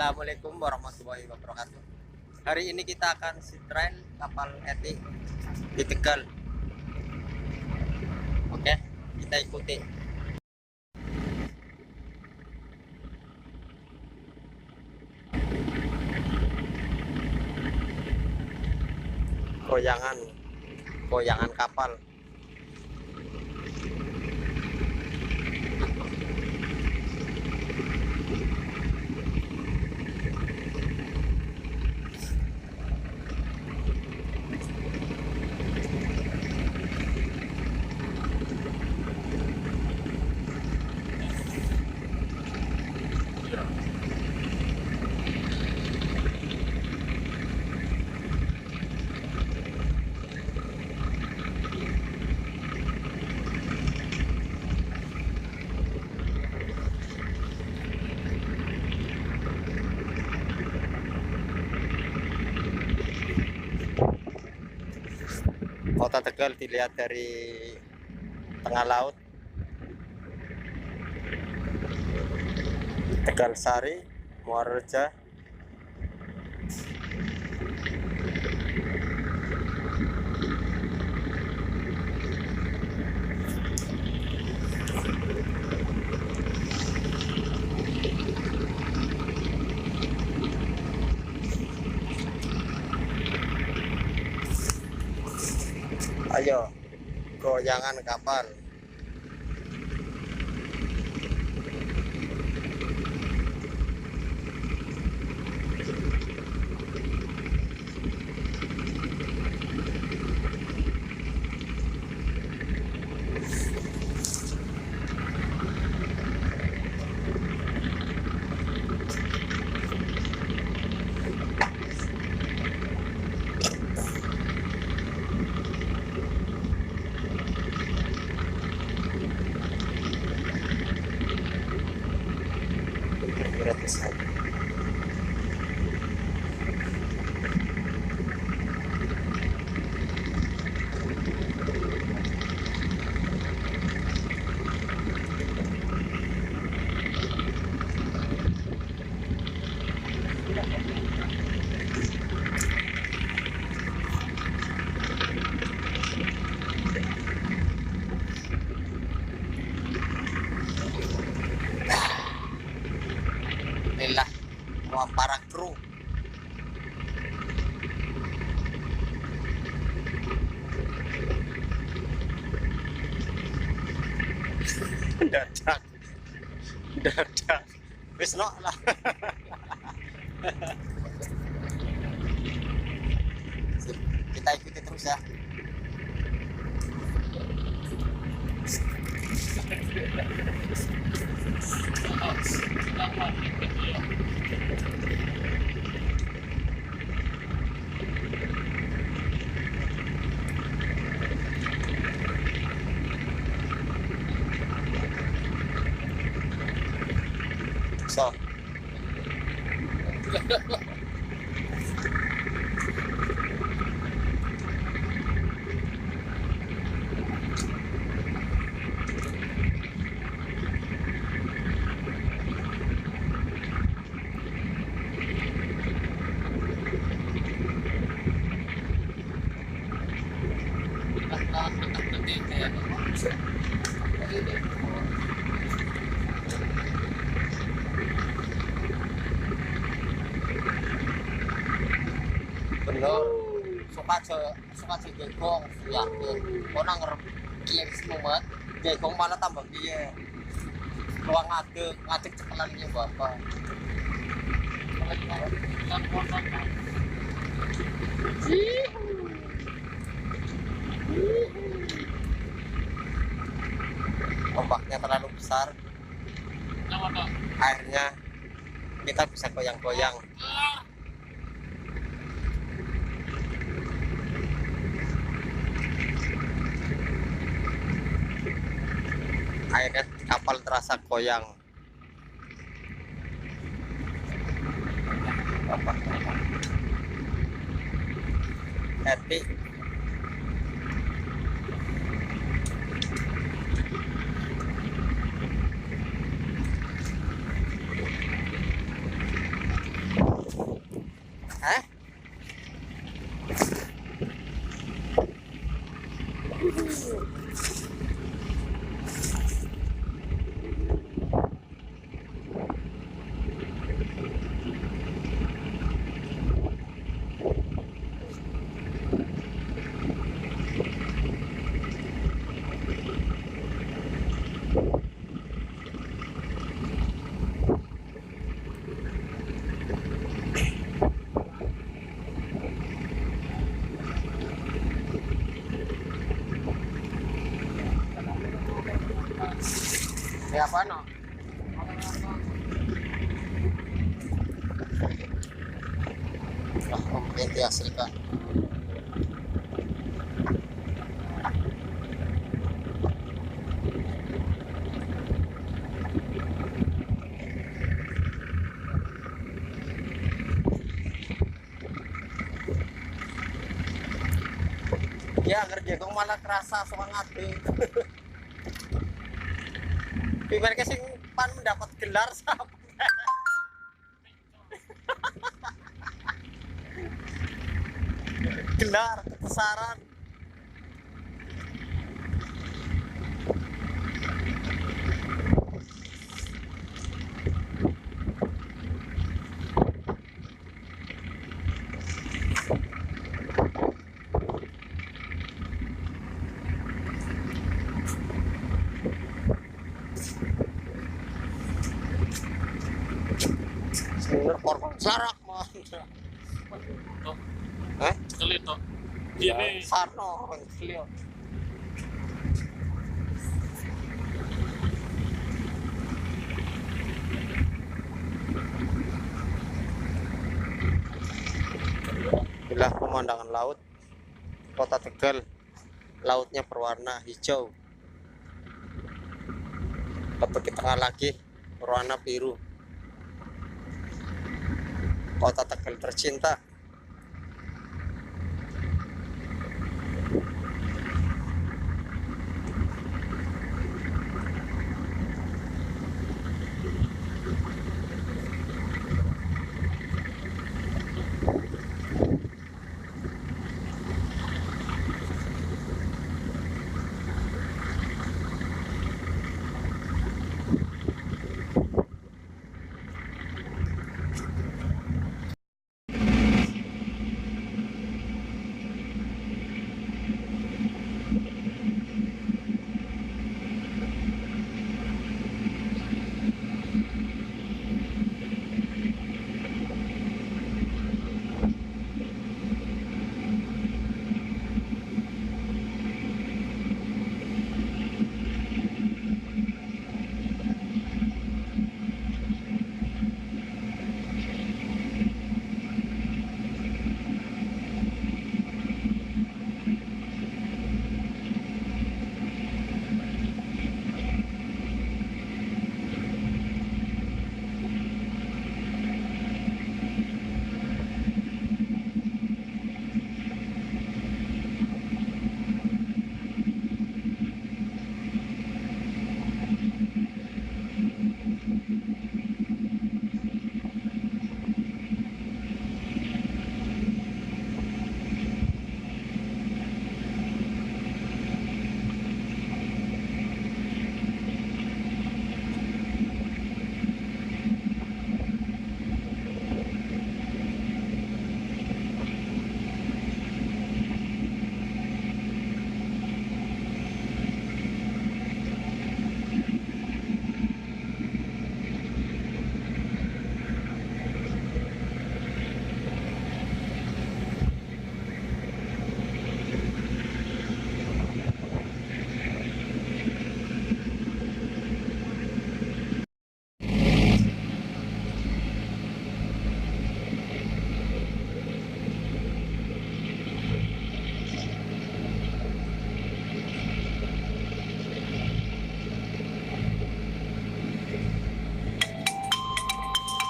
Assalamualaikum warahmatullahi wabarakatuh. Hari ini kita akan train kapal etik di Tegal. Oke, kita ikuti. Goyangan kapal. Kota Tegal dilihat dari tengah laut. Tegal Sari, Muara Reja. Ayo, goyangan kapal. Gratis. Inilah para kru. dadak wis no lah. Kita ikuti terus ya. So. Bener, suka gegong yakin orang ngerep kiri semumet gegong malah tambah dia ruang ngadeg cepelan dia bapak ombaknya terlalu besar, airnya kita bisa goyang-goyang. Akhirnya kapal terasa goyang. Etik. Eh? Ya apa no? Yang dihasilkan. Ya kerja kok malah kerasa semangat tuh. Mereka sing pan mendapat gelar sama gelar kebesaran. Sebenarnya korban jarak mah. Tok, Eh? sekali tok. Ya, Ini Sarno, beliau. Inilah pemandangan laut Kota Tegal. Lautnya berwarna hijau. Atau kita lagi berwarna biru. Kota Tegal tercinta.